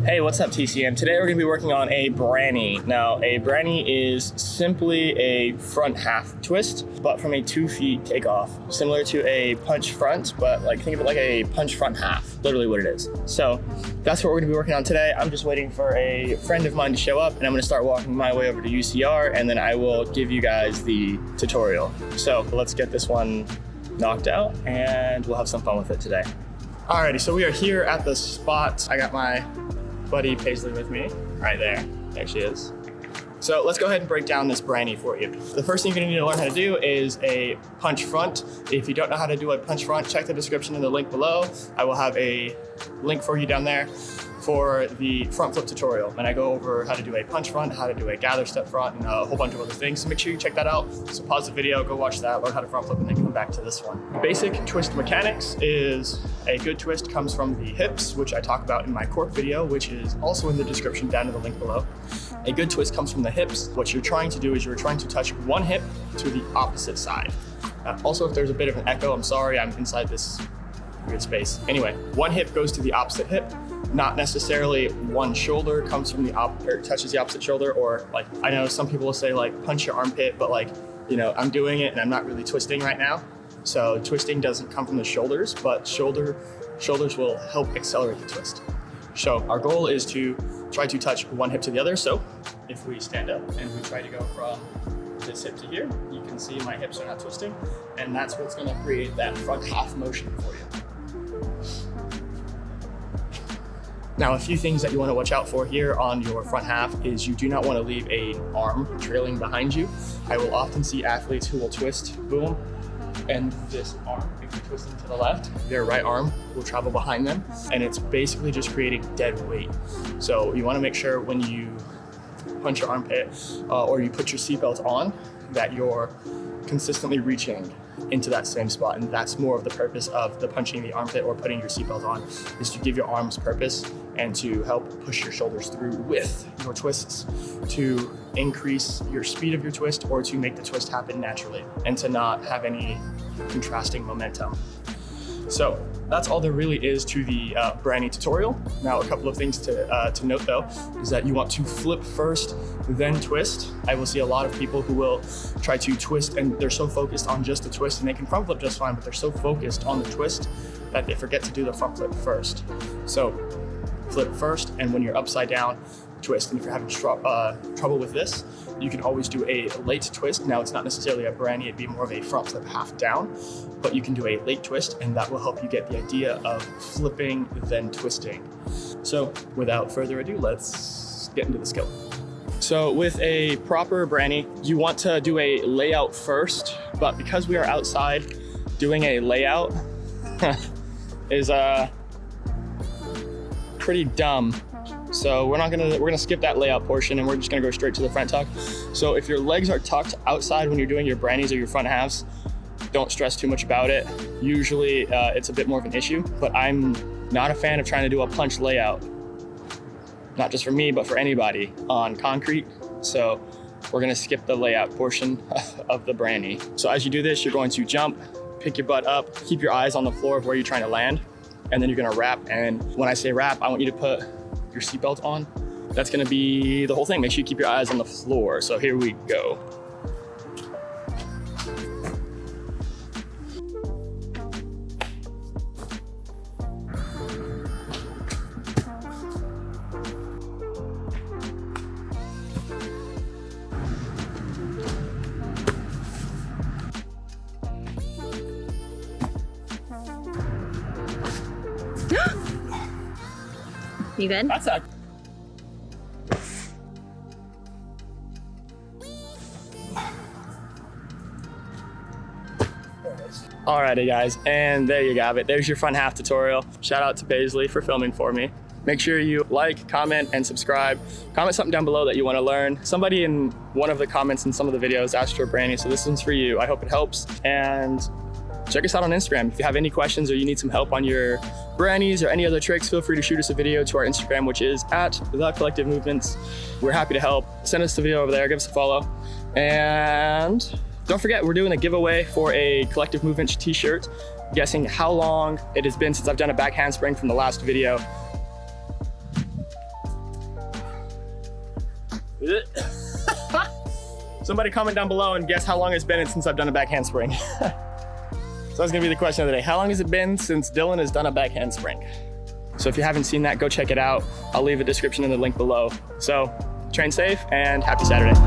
Hey, what's up TCM? Today we're going to be working on a Barani. Now, a Barani is simply a front half twist, but from a 2 feet takeoff. Similar to a punch front, but think of it like a punch front half, literally what it is. So that's what we're going to be working on today. I'm just waiting for a friend of mine to show up, and I'm going to start walking my way over to UCR, and then I will give you guys the tutorial. So let's get this one knocked out, and we'll have some fun with it today. Alrighty, so we are here at the spot. I got my buddy Paisley with me, right there. There she is. So let's go ahead and break down this Barani for you. The first thing you're gonna need to learn how to do is a punch front. If you don't know how to do a punch front, check the description in the link below. I will have a link for you down there for the front flip tutorial. And I go over how to do a punch front, how to do a gather step front, and a whole bunch of other things. So make sure you check that out. So pause the video, go watch that, learn how to front flip, and then come back to this one. Basic twist mechanics is a good twist comes from the hips, which I talk about in my cork video, which is also in the description down in the link below. A good twist comes from the hips. What you're trying to do is you're trying to touch one hip to the opposite side. Also, if there's a bit of an echo, I'm sorry, I'm inside this weird space. Anyway, one hip goes to the opposite hip. Not necessarily one shoulder comes from the opposite, touches the opposite shoulder, or I know some people will say punch your armpit, but I'm doing it and I'm not really twisting right now. So twisting doesn't come from the shoulders, but shoulders will help accelerate the twist. So our goal is to try to touch one hip to the other. So if we stand up and we try to go from this hip to here, you can see my hips are not twisting, and that's what's gonna create that front half motion for you. Now, a few things that you want to watch out for here on your front half is you do not want to leave an arm trailing behind you. I will often see athletes who will twist, boom, and this arm, if you're twisting to the left, their right arm will travel behind them, and it's basically just creating dead weight. So you want to make sure when you punch your armpit or you put your seatbelt on that you're consistently reaching into that same spot, and that's more of the purpose of the punching the armpit or putting your seatbelt on, is to give your arms purpose and to help push your shoulders through with your twists, to increase your speed of your twist or to make the twist happen naturally and to not have any contrasting momentum. So that's all there really is to the Barani tutorial. Now, a couple of things to note though, is that you want to flip first, then twist. I will see a lot of people who will try to twist and they're so focused on just the twist, and they can front flip just fine, but they're so focused on the twist that they forget to do the front flip first. So flip first, and when you're upside down, twist. And if you're having trouble with this, you can always do a late twist. Now, it's not necessarily a Barani, it'd be more of a front flip half down, but you can do a late twist, and that will help you get the idea of flipping then twisting. So without further ado, let's get into the skill. So with a proper Barani, you want to do a layout first, but because we are outside, doing a layout is pretty dumb. So we're gonna skip that layout portion, and we're just gonna go straight to the front tuck. So if your legs are tucked outside when you're doing your Baranis or your front halves, don't stress too much about it. Usually it's a bit more of an issue, but I'm not a fan of trying to do a punch layout. Not just for me, but for anybody on concrete. So we're gonna skip the layout portion of the Barani. So as you do this, you're going to jump, pick your butt up, keep your eyes on the floor of where you're trying to land, and then you're gonna wrap. And when I say wrap, I want you to put your seatbelt on. That's gonna be the whole thing. Make sure you keep your eyes on the floor. So here we go. You good? That's a Alrighty guys, and there you have it. There's your front half tutorial. Shout out to Paisley for filming for me. Make sure you like, comment, and subscribe. Comment something down below that you want to learn. Somebody in one of the comments in some of the videos asked for a Barani, so this one's for you. I hope it helps. And check us out on Instagram. If you have any questions or you need some help on your Baranis or any other tricks, feel free to shoot us a video to our Instagram, which is @TheCollectiveMovements. We're happy to help. Send us a video over there, give us a follow. And don't forget, we're doing a giveaway for a Collective Movements t-shirt. Guessing how long it has been since I've done a back handspring from the last video. Somebody comment down below and guess how long it's been since I've done a back handspring. So that's gonna be the question of the day. How long has it been since Dylan has done a back handspring? So if you haven't seen that, go check it out. I'll leave a description in the link below. So train safe and happy Saturday.